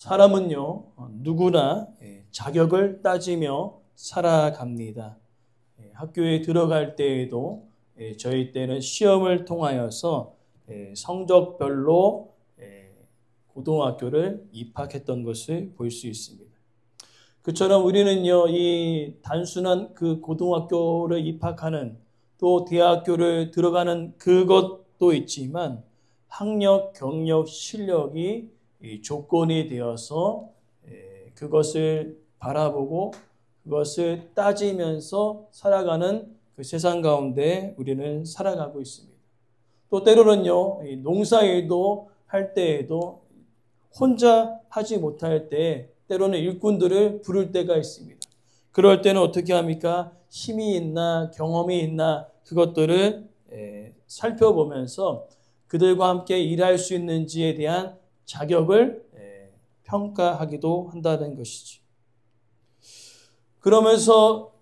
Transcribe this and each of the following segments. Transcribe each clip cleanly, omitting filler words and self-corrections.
사람은요, 누구나 자격을 따지며 살아갑니다. 학교에 들어갈 때에도 저희 때는 시험을 통하여서 성적별로 고등학교를 입학했던 것을 볼 수 있습니다. 그처럼 우리는요, 이 단순한 그 고등학교를 입학하는 또 대학교를 들어가는 그것도 있지만 학력, 경력, 실력이 조건이 되어서 그것을 바라보고 그것을 따지면서 살아가는 그 세상 가운데 우리는 살아가고 있습니다. 또 때로는요, 농사일도 할 때에도 혼자 하지 못할 때 때로는 일꾼들을 부를 때가 있습니다. 그럴 때는 어떻게 합니까? 힘이 있나 경험이 있나 그것들을 살펴보면서 그들과 함께 일할 수 있는지에 대한 자격을 평가하기도 한다는 것이죠. 그러면서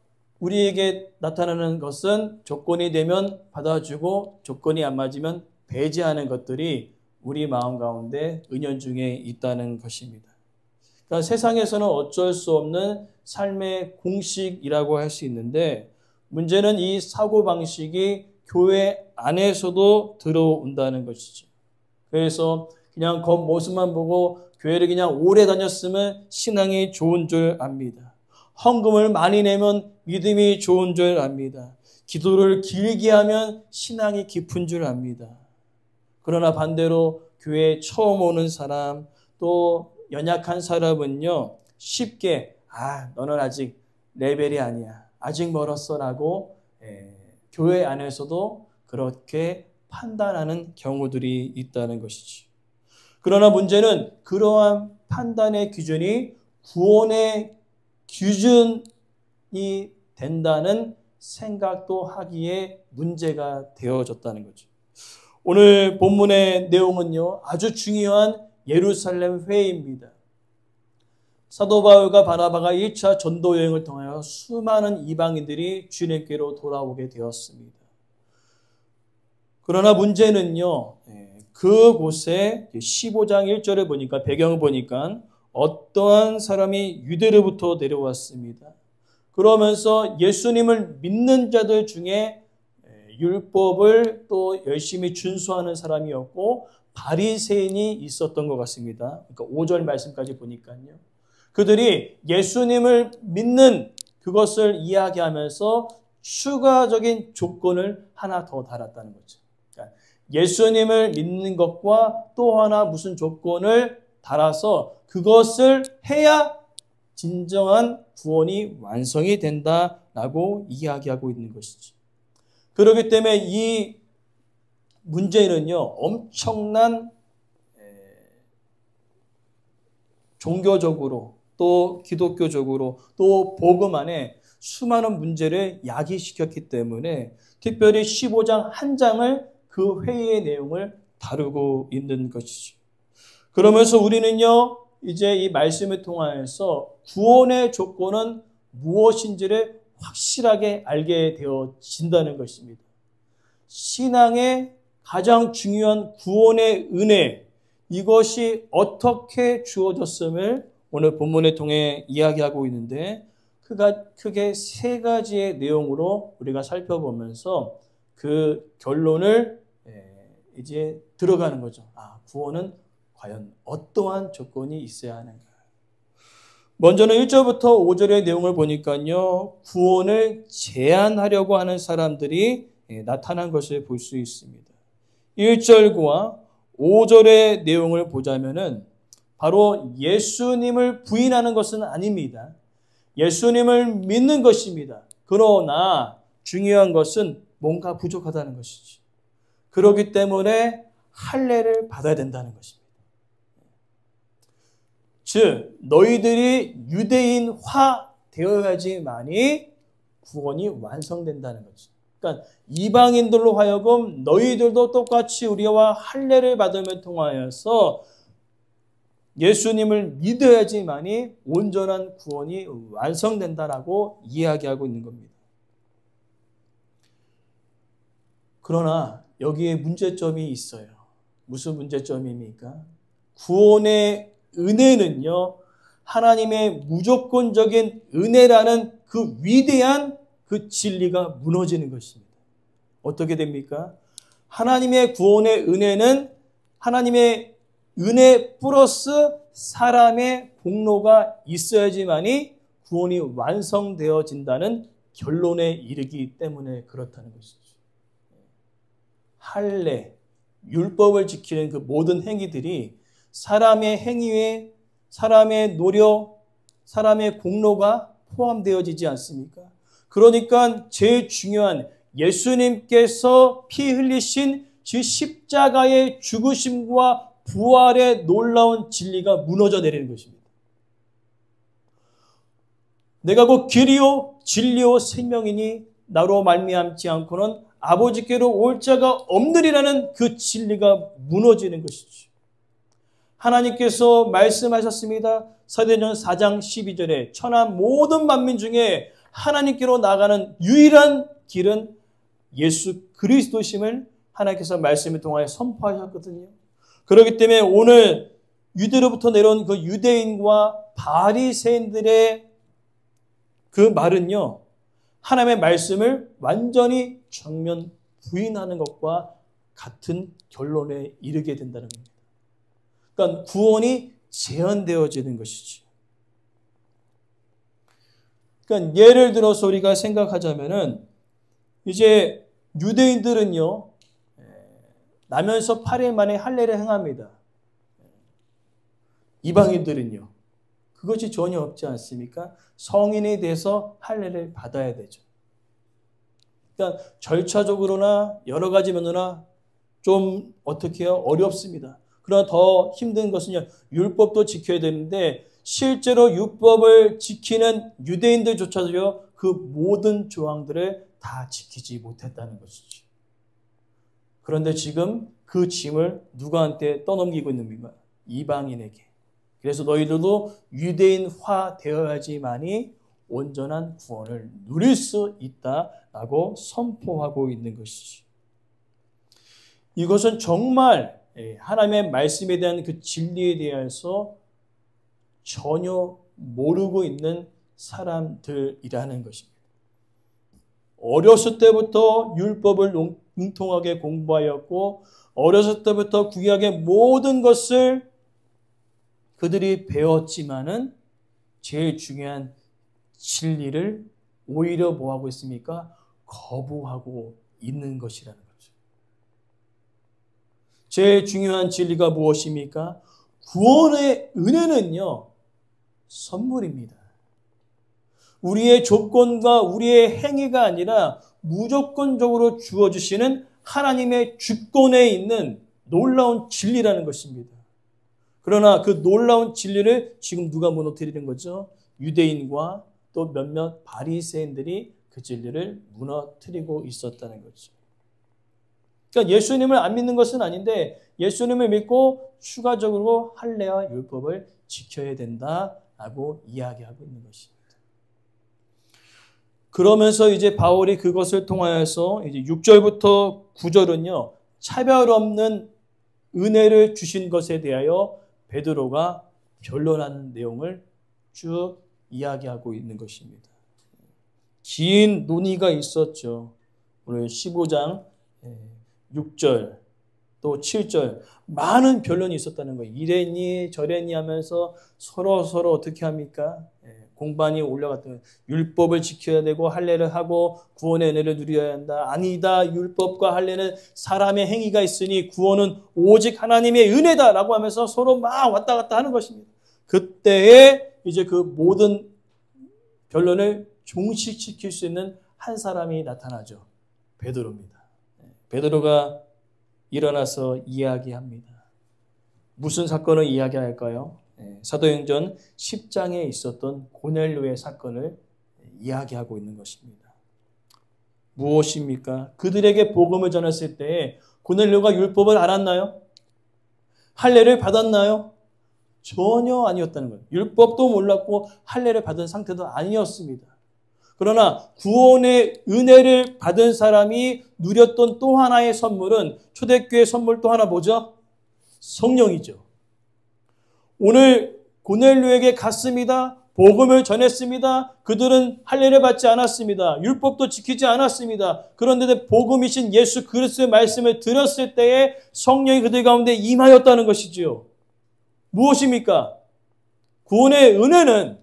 우리에게 나타나는 것은 조건이 되면 받아주고 조건이 안 맞으면 배제하는 것들이 우리 마음 가운데 은연중에 있다는 것입니다. 그러니까 세상에서는 어쩔 수 없는 삶의 공식이라고 할 수 있는데 문제는 이 사고방식이 교회 안에서도 들어온다는 것이죠. 그래서 그냥 겉모습만 보고 교회를 그냥 오래 다녔으면 신앙이 좋은 줄 압니다. 헌금을 많이 내면 믿음이 좋은 줄 압니다. 기도를 길게 하면 신앙이 깊은 줄 압니다. 그러나 반대로 교회에 처음 오는 사람 또 연약한 사람은요 쉽게 너는 아직 레벨이 아니야. 아직 멀었어 라고 교회 안에서도 그렇게 판단하는 경우들이 있다는 것이죠. 그러나 문제는 그러한 판단의 기준이 구원의 기준이 된다는 생각도 하기에 문제가 되어졌다는 거죠. 오늘 본문의 내용은요, 아주 중요한 예루살렘 회의입니다. 사도 바울과 바나바가 1차 전도 여행을 통하여 수많은 이방인들이 주님께로 돌아오게 되었습니다. 그러나 문제는요, 그곳에 15장 1절을 보니까 배경을 보니까 어떠한 사람이 유대로부터 내려왔습니다. 그러면서 예수님을 믿는 자들 중에 율법을 또 열심히 준수하는 사람이었고 바리새인이 있었던 것 같습니다. 그러니까 5절 말씀까지 보니까요. 그들이 예수님을 믿는 그것을 이야기하면서 추가적인 조건을 하나 더 달았다는 거죠. 그러니까 예수님을 믿는 것과 또 하나 무슨 조건을 달아서 그것을 해야 진정한 구원이 완성이 된다라고 이야기하고 있는 것이죠. 그렇기 때문에 이 문제는요, 엄청난 종교적으로 또 기독교적으로 또 복음 안에 수많은 문제를 야기시켰기 때문에 특별히 15장 한 장을 그 회의의 내용을 다루고 있는 것이죠. 그러면서 우리는요, 이제 이 말씀을 통하여서 구원의 조건은 무엇인지를 확실하게 알게 되어진다는 것입니다. 신앙의 가장 중요한 구원의 은혜, 이것이 어떻게 주어졌음을 오늘 본문을 통해 이야기하고 있는데 크게 세 가지의 내용으로 우리가 살펴보면서 그 결론을 이제 들어가는 거죠. 구원은 과연 어떠한 조건이 있어야 하는가. 먼저는 1절부터 5절의 내용을 보니까요. 구원을 제한하려고 하는 사람들이 나타난 것을 볼 수 있습니다. 1절과 5절의 내용을 보자면은 바로 예수님을 부인하는 것은 아닙니다. 예수님을 믿는 것입니다. 그러나 중요한 것은 뭔가 부족하다는 것이죠. 그렇기 때문에 할례를 받아야 된다는 것입니다. 즉 너희들이 유대인화 되어야지만이 구원이 완성된다는 거죠. 그러니까 이방인들로 하여금 너희들도 똑같이 우리와 할례를 받음을 통하여서 예수님을 믿어야지만이 온전한 구원이 완성된다라고 이야기하고 있는 겁니다. 그러나 여기에 문제점이 있어요. 무슨 문제점입니까? 구원의 은혜는요, 하나님의 무조건적인 은혜라는 그 위대한 그 진리가 무너지는 것입니다. 어떻게 됩니까? 하나님의 구원의 은혜는 하나님의 은혜 플러스 사람의 공로가 있어야지만이 구원이 완성되어진다는 결론에 이르기 때문에 그렇다는 것이죠. 할례, 율법을 지키는 그 모든 행위들이 사람의 행위에 사람의 노력, 사람의 공로가 포함되어지지 않습니까? 그러니까 제일 중요한 예수님께서 피 흘리신 그 십자가의 죽으심과 부활의 놀라운 진리가 무너져 내리는 것입니다. 내가 곧 길이요 진리요 생명이니 나로 말미암지 않고는 아버지께로 올 자가 없느리라는 그 진리가 무너지는 것이죠. 하나님께서 말씀하셨습니다. 사도행전 4장 12절에 천하 모든 만민 중에 하나님께로 나가는 유일한 길은 예수 그리스도심을 하나님께서 말씀을 통하여 선포하셨거든요. 그렇기 때문에 오늘 유대로부터 내려온 그 유대인과 바리새인들의 그 말은요, 하나님의 말씀을 완전히 정면 부인하는 것과 같은 결론에 이르게 된다는 겁니다. 그러니까 구원이 제한되어지는 것이죠. 그러니까 예를 들어서 우리가 생각하자면은 이제 유대인들은요, 나면서 8일 만에 할례를 행합니다. 이방인들은요, 그것이 전혀 없지 않습니까? 성인이 돼서 할례를 받아야 되죠. 그러니까 절차적으로나 여러 가지 면으로나 좀 어떻게 해요? 어렵습니다. 그러나 더 힘든 것은요, 율법도 지켜야 되는데 실제로 율법을 지키는 유대인들조차도요, 그 모든 조항들을 다 지키지 못했다는 것이죠. 그런데 지금 그 짐을 누구한테 떠넘기고 있는 겁니까? 이방인에게. 그래서 너희들도 유대인화 되어야지만이 온전한 구원을 누릴 수 있다라고 선포하고 있는 것이죠. 이것은 정말 하나님의 말씀에 대한 그 진리에 대해서 전혀 모르고 있는 사람들이라는 것입니다. 어렸을 때부터 율법을 융통하게 공부하였고 어렸을 때부터 구약의 모든 것을 그들이 배웠지만은 제일 중요한 진리를 오히려 뭐하고 있습니까? 거부하고 있는 것이라는 거죠. 제일 중요한 진리가 무엇입니까? 구원의 은혜는요, 선물입니다. 우리의 조건과 우리의 행위가 아니라 무조건적으로 주어주시는 하나님의 주권에 있는 놀라운 진리라는 것입니다. 그러나 그 놀라운 진리를 지금 누가 무너뜨리는 거죠? 유대인과 또 몇몇 바리새인들이 그 진리를 무너뜨리고 있었다는 거죠. 그러니까 예수님을 안 믿는 것은 아닌데 예수님을 믿고 추가적으로 할례와 율법을 지켜야 된다라고 이야기하고 있는 것입니다. 그러면서 이제 바울이 그것을 통하여서 이제 6절부터 9절은요, 차별 없는 은혜를 주신 것에 대하여 베드로가 변론하는 내용을 쭉 이야기하고 있는 것입니다. 긴 논의가 있었죠. 오늘 15장 6절 또 7절 많은 변론이 있었다는 거예요. 이랬니 저랬니 하면서 서로 어떻게 합니까? 공반이 올라갔던 율법을 지켜야 되고 할례를 하고 구원의 은혜를 누려야 한다. 아니다. 율법과 할례는 사람의 행위가 있으니 구원은 오직 하나님의 은혜다라고 하면서 서로 막 왔다 갔다 하는 것입니다. 그때에 이제 그 모든 변론을 종식시킬 수 있는 한 사람이 나타나죠. 베드로입니다. 베드로가 일어나서 이야기합니다. 무슨 사건을 이야기할까요? 사도행전 10장에 있었던 고넬료의 사건을 이야기하고 있는 것입니다. 무엇입니까? 그들에게 복음을 전했을 때 고넬료가 율법을 알았나요? 할례를 받았나요? 전혀 아니었다는 거예요. 율법도 몰랐고 할례를 받은 상태도 아니었습니다. 그러나 구원의 은혜를 받은 사람이 누렸던 또 하나의 선물은 초대교회 선물 또 하나 뭐죠? 성령이죠. 오늘 고넬료에게 갔습니다. 복음을 전했습니다. 그들은 할례를 받지 않았습니다. 율법도 지키지 않았습니다. 그런데 복음이신 예수 그리스도의 말씀을 들었을 때에 성령이 그들 가운데 임하였다는 것이지요. 무엇입니까? 구원의 은혜는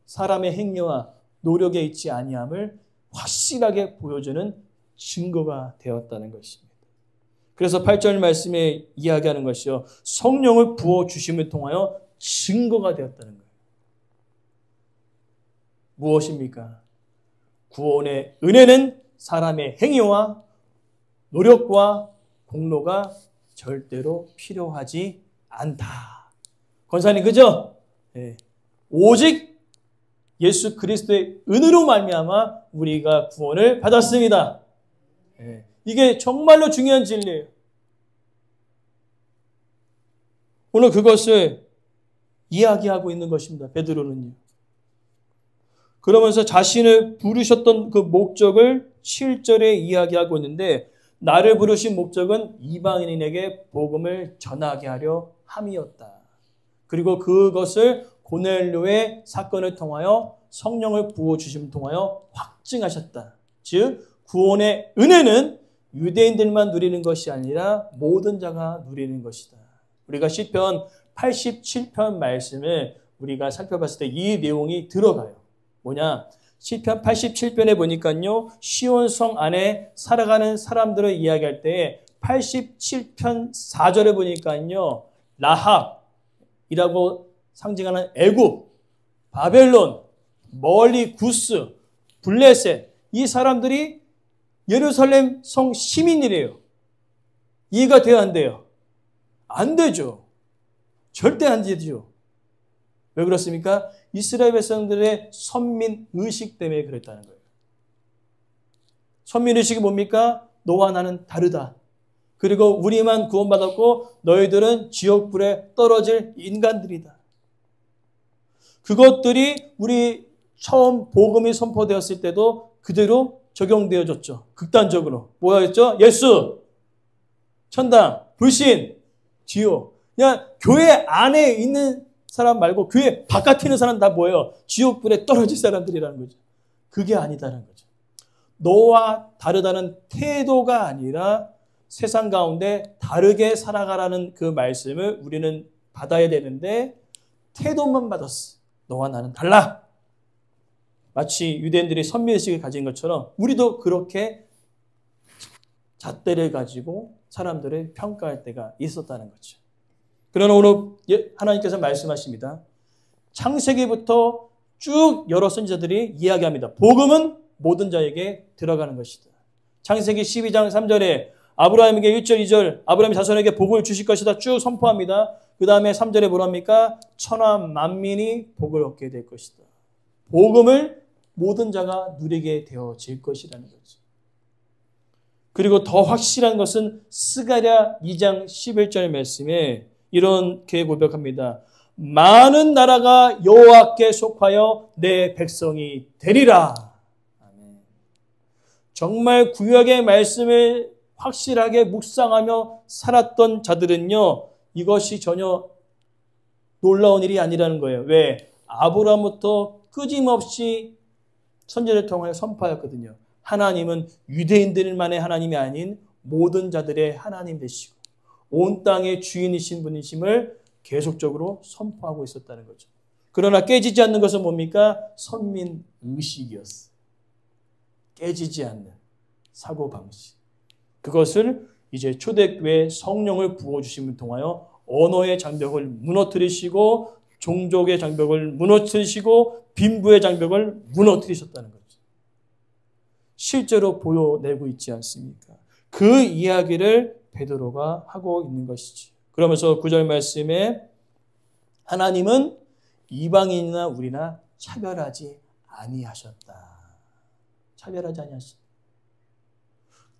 사람의 행위와 노력에 있지 아니함을 확실하게 보여주는 증거가 되었다는 것입니다. 그래서 8절 말씀에 이야기하는 것이요. 성령을 부어주심을 통하여 증거가 되었다는 거예요. 무엇입니까? 구원의 은혜는 사람의 행위와 노력과 공로가 절대로 필요하지 않다. 권사님 그죠? 네. 오직 예수 그리스도의 은혜로 말미암아 우리가 구원을 받았습니다. 네. 이게 정말로 중요한 진리예요. 오늘 그것을 이야기하고 있는 것입니다. 베드로는요. 그러면서 자신을 부르셨던 그 목적을 7절에 이야기하고 있는데 나를 부르신 목적은 이방인에게 복음을 전하게 하려 함이었다. 그리고 그것을 고넬료의 사건을 통하여 성령을 부어주심을 통하여 확증하셨다. 즉 구원의 은혜는 유대인들만 누리는 것이 아니라 모든 자가 누리는 것이다. 우리가 시편 87편 말씀을 우리가 살펴봤을 때 이 내용이 들어가요. 뭐냐? 시편 87편에 보니까요. 시온성 안에 살아가는 사람들을 이야기할 때 87편 4절에 보니까요. 라합이라고 상징하는 애굽, 바벨론, 멀리 구스, 블레셋 이 사람들이 예루살렘 성 시민이래요. 이해가 돼야 안 돼요? 안 되죠. 절대 안 되죠. 왜 그렇습니까? 이스라엘 백성들의 선민 의식 때문에 그랬다는 거예요. 선민 의식이 뭡니까? 너와 나는 다르다. 그리고 우리만 구원받았고 너희들은 지옥불에 떨어질 인간들이다. 그것들이 우리 처음 복음이 선포되었을 때도 그대로 적용되어졌죠. 극단적으로. 뭐였죠? 예수, 천당, 불신, 지옥. 그냥 교회 안에 있는 사람 말고 교회 바깥에 있는 사람 다 뭐예요? 지옥불에 떨어질 사람들이라는 거죠. 그게 아니다는 거죠. 너와 다르다는 태도가 아니라 세상 가운데 다르게 살아가라는 그 말씀을 우리는 받아야 되는데 태도만 받았어. 너와 나는 달라. 마치 유대인들이 선미의식을 가진 것처럼 우리도 그렇게 잣대를 가지고 사람들을 평가할 때가 있었다는 거죠. 그러나 오늘 하나님께서 말씀하십니다. 창세기부터 쭉 여러 선지자들이 이야기합니다. 복음은 모든 자에게 들어가는 것이다. 창세기 12장 3절에 아브라함에게 1절 2절 아브라함의 자손에게 복을 주실 것이다 쭉 선포합니다. 그 다음에 3절에 뭐랍니까? 천하 만민이 복을 얻게 될 것이다. 복음을 모든 자가 누리게 되어질 것이라는 거죠. 그리고 더 확실한 것은 스가랴 2장 11절 말씀에 이렇게 고백합니다. 많은 나라가 여호와께 속하여 내 백성이 되리라. 정말 구약의 말씀을 확실하게 묵상하며 살았던 자들은요. 이것이 전혀 놀라운 일이 아니라는 거예요. 왜? 아브라함부터 끊임없이 선지자를 통하여 선포하였거든요. 하나님은 유대인들만의 하나님이 아닌 모든 자들의 하나님 되시고 온 땅의 주인이신 분이심을 계속적으로 선포하고 있었다는 거죠. 그러나 깨지지 않는 것은 뭡니까? 선민의식이었어요. 깨지지 않는 사고방식. 그것을 이제 초대교회 성령을 부어주심을 통하여 언어의 장벽을 무너뜨리시고 종족의 장벽을 무너뜨리시고 빈부의 장벽을 무너뜨리셨다는 거죠. 실제로 보여내고 있지 않습니까? 그 이야기를 베드로가 하고 있는 것이지. 그러면서 9절 말씀에 하나님은 이방인이나 우리나 차별하지 아니하셨다. 차별하지 아니하셨다.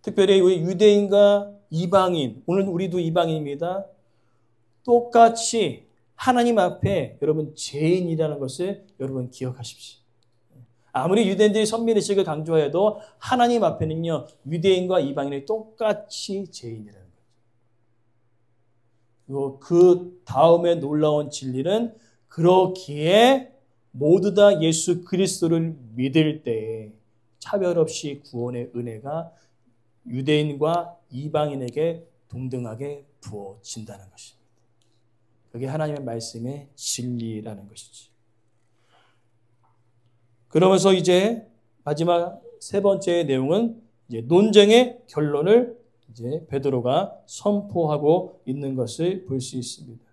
특별히 우리 유대인과 이방인, 오늘 우리도 이방인입니다. 똑같이 하나님 앞에 여러분 죄인이라는 것을 여러분 기억하십시오. 아무리 유대인들이 선민의식을 강조해도 하나님 앞에는요. 유대인과 이방인이 똑같이 죄인이라는 거죠. 그리고 그 다음에 놀라운 진리는 그렇기에 모두 다 예수 그리스도를 믿을 때에 차별 없이 구원의 은혜가 유대인과 이방인에게 동등하게 부어진다는 것입니다. 그게 하나님의 말씀의 진리라는 것이지. 그러면서 이제 마지막 세 번째 내용은 이제 논쟁의 결론을 이제 베드로가 선포하고 있는 것을 볼 수 있습니다.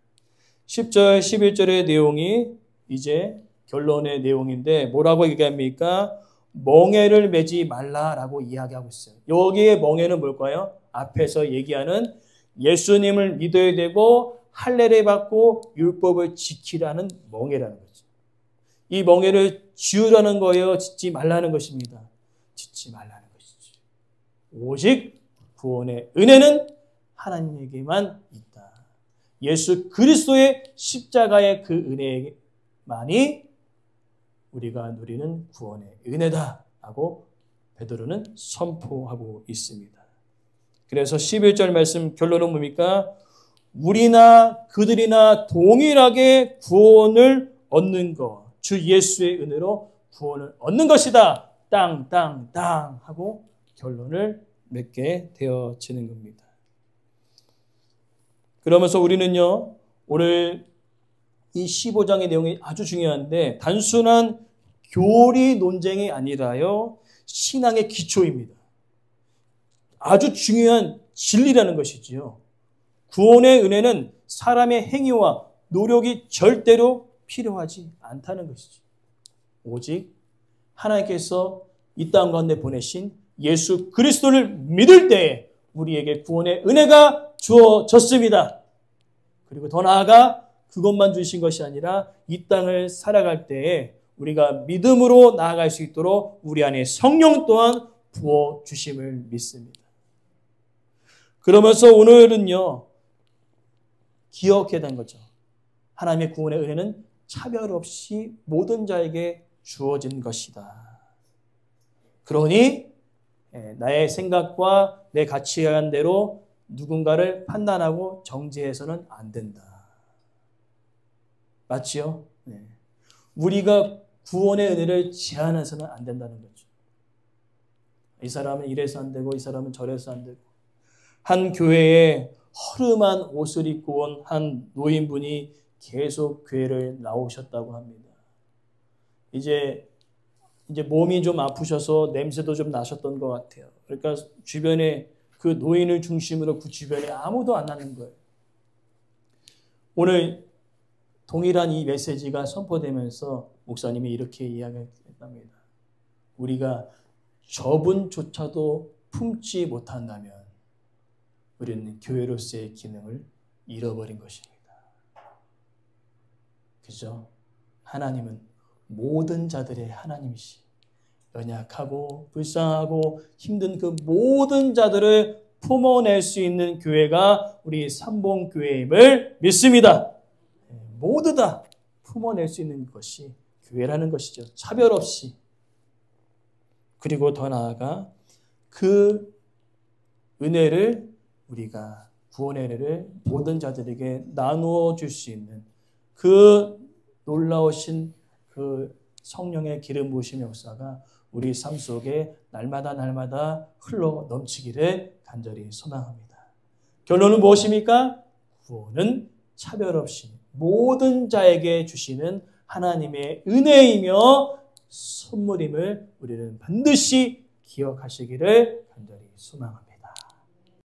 10절, 11절의 내용이 이제 결론의 내용인데 뭐라고 얘기합니까? 멍에를 매지 말라라고 이야기하고 있어요. 여기에 멍에는 뭘까요? 앞에서 얘기하는 예수님을 믿어야 되고 할례를 받고 율법을 지키라는 멍에라는 거죠. 이 멍에를 지으라는 거예요? 짓지 말라는 것입니다. 짓지 말라는 것이죠. 오직 구원의 은혜는 하나님에게만 있다. 예수 그리스도의 십자가의 그 은혜만이 우리가 누리는 구원의 은혜다 하고 베드로는 선포하고 있습니다. 그래서 11절 말씀 결론은 뭡니까? 우리나 그들이나 동일하게 구원을 얻는 것, 주 예수의 은혜로 구원을 얻는 것이다. 땅 하고 결론을 맺게 되어지는 겁니다. 그러면서 우리는요, 오늘 이 15장의 내용이 아주 중요한데 단순한 교리 논쟁이 아니라요, 신앙의 기초입니다. 아주 중요한 진리라는 것이지요. 구원의 은혜는 사람의 행위와 노력이 절대로 필요하지 않다는 것이죠. 오직 하나님께서 이 땅 가운데 보내신 예수 그리스도를 믿을 때에 우리에게 구원의 은혜가 주어졌습니다. 그리고 더 나아가 그것만 주신 것이 아니라 이 땅을 살아갈 때에 우리가 믿음으로 나아갈 수 있도록 우리 안에 성령 또한 부어주심을 믿습니다. 그러면서 오늘은요, 기억해야 되는 거죠. 하나님의 구원의 은혜는 차별 없이 모든 자에게 주어진 것이다. 그러니 나의 생각과 내 가치관대로 누군가를 판단하고 정죄해서는 안 된다. 맞지요? 네. 우리가 구원의 은혜를 제한해서는 안 된다는 거죠. 이 사람은 이래서 안 되고 이 사람은 저래서 안 되고. 한 교회에 허름한 옷을 입고 온 한 노인분이 계속 교회를 나오셨다고 합니다. 이제 몸이 좀 아프셔서 냄새도 좀 나셨던 것 같아요. 그러니까 주변에 그 노인을 중심으로 그 주변에 아무도 안 나는 거예요. 오늘 동일한 이 메시지가 선포되면서 목사님이 이렇게 이야기했답니다. 우리가 저분조차도 품지 못한다면 우리는 교회로서의 기능을 잃어버린 것입니다. 그죠? 하나님은 모든 자들의 하나님이시. 연약하고 불쌍하고 힘든 그 모든 자들을 품어낼 수 있는 교회가 우리 삼봉교회임을 믿습니다. 모두 다 품어낼 수 있는 것이 교회라는 것이죠. 차별 없이. 그리고 더 나아가 그 은혜를 우리가 구원의 은혜를 모든 자들에게 나누어 줄 수 있는 그 놀라우신 그 성령의 기름 부으심의 역사가 우리 삶 속에 날마다 흘러 넘치기를 간절히 소망합니다. 결론은 무엇입니까? 구원은 차별 없이 모든 자에게 주시는 하나님의 은혜이며 선물임을 우리는 반드시 기억하시기를 간절히 소망합니다.